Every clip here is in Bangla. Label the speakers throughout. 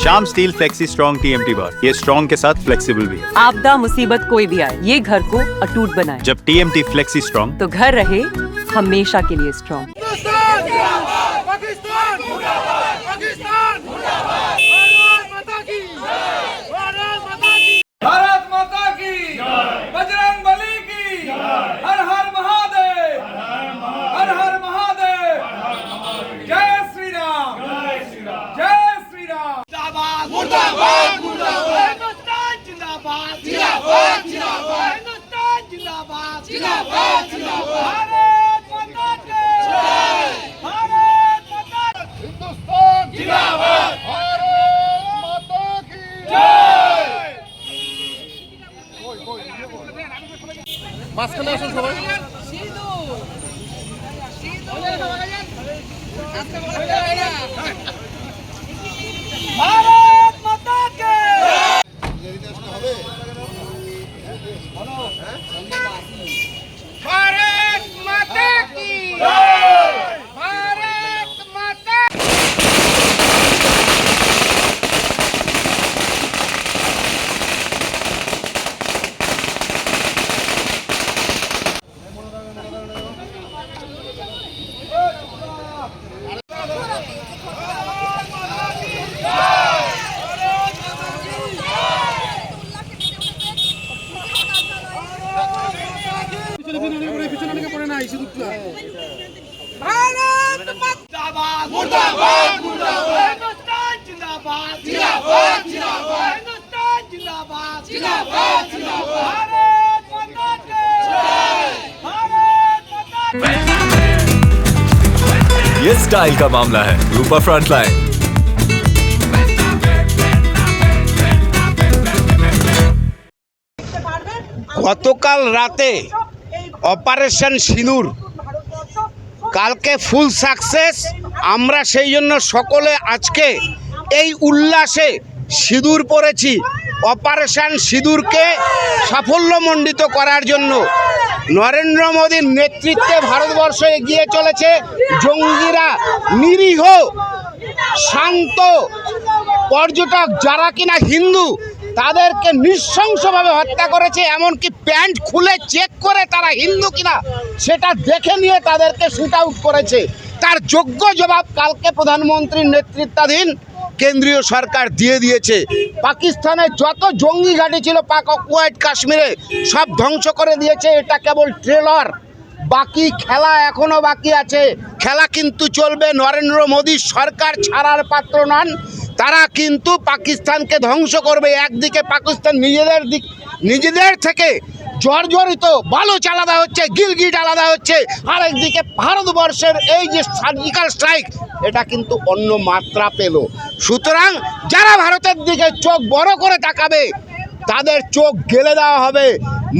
Speaker 1: Shyam steel flexi strong TMT बार, ये स्ट्रॉन्ग के साथ फ्लेक्सिबल भी है।
Speaker 2: आपदा मुसीबत कोई भी आए, ये घर को अटूट बनाए।
Speaker 1: जब टीएमटी फ्लेक्सी स्ट्रॉन्ग,
Speaker 2: तो घर रहे हमेशा के लिए स्ट्रॉन्ग।
Speaker 3: भारत माता की, बजरंग बली की, हर हर महादेव, हर हर महादेव, जय श्री राम, जय श्री राम।
Speaker 4: मुर्दाबाद मुर्दाबाद हिंदुस्तान जिंदाबाद जिंदाबाद जिंदाबाद हिंदुस्तान जिंदाबाद जिंदाबाद जिंदाबाद भारत माता की जय, भारत माता हिंदुस्तान जिंदाबाद भारत माता की जय। মাঝখানে আসুন সবাই। भारत माता के भारत माता की भारत माता। भारत मुर्दाबाद मुर्दाबाद मुर्दाबाद हिंदुस्तान जिंदाबाद जिंदाबाद जिंदाबाद हिंदुस्तान जिंदाबाद जिंदाबाद जिंदाबाद भारत माता की जय, भारत माता की।
Speaker 5: ये स्टाइल का मामला है। रूपा फ्रंटलाइन।
Speaker 6: গতকাল রাতে অপারেশন সিঁদুর, কালকে ফুল সাকসেস। আমরা সেই জন্য সকলে আজকে এই উল্লাসে সিঁদুর পরেছি। অপারেশন সিঁদুরকে সাফল্যমণ্ডিত করার জন্য নরেন্দ্র মোদীর নেতৃত্বে ভারতবর্ষ এগিয়ে চলেছে। জঙ্গিরা নিরীহ শান্ত পর্যটক যারা কিনা হিন্দু, তাদেরকে নৃশংসভাবে হত্যা করেছে। এমনকি প্যান্ট খুলে চেক করে তারা হিন্দু কিনা সেটা দেখে নিয়ে তাদেরকে শুট আউট করেছে। তার যোগ্য জবাব কালকে প্রধানমন্ত্রীর নেতৃত্বাধীন কেন্দ্রীয় সরকার দিয়ে দিয়েছে। পাকিস্তানের যত জঙ্গি ঘাঁটি ছিল পাক অকুপায়েড কাশ্মীরে সব ধ্বংস করে দিয়েছে। এটা কেবল ট্রেলার, বাকি খেলা এখনও বাকি আছে। খেলা কিন্তু চলবে। নরেন্দ্র মোদী সরকার ছাড়ার পাত্র নন। তারা কিন্তু পাকিস্তানকে ধ্বংস করবে। একদিকে পাকিস্তান নিজেদের থেকে জর্জরিত বালুচ আলাদা হচ্ছে, গিলগিট আলাদা হচ্ছে, আর একদিকে ভারতবর্ষের এই যে সার্জিক্যাল স্ট্রাইক, এটা কিন্তু অন্য মাত্রা পেল। সুতরাং যারা ভারতের দিকে চোখ বড় করে তাকাবে তাদের চোখ গেলে দেওয়া হবে।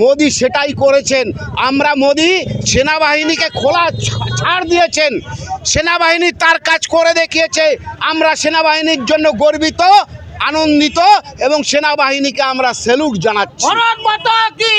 Speaker 6: মোদি সেটাই করেছেন। আমরা মোদি সেনাবাহিনীকে খোলা ছাড় দিয়েছেন। সেনাবাহিনী তার কাজ করে দেখিয়েছে। আমরা সেনাবাহিনীর জন্য গর্বিত, আনন্দিত এবং সেনাবাহিনীকে আমরা স্যালুট জানাচ্ছি। ভারত মাতা কি।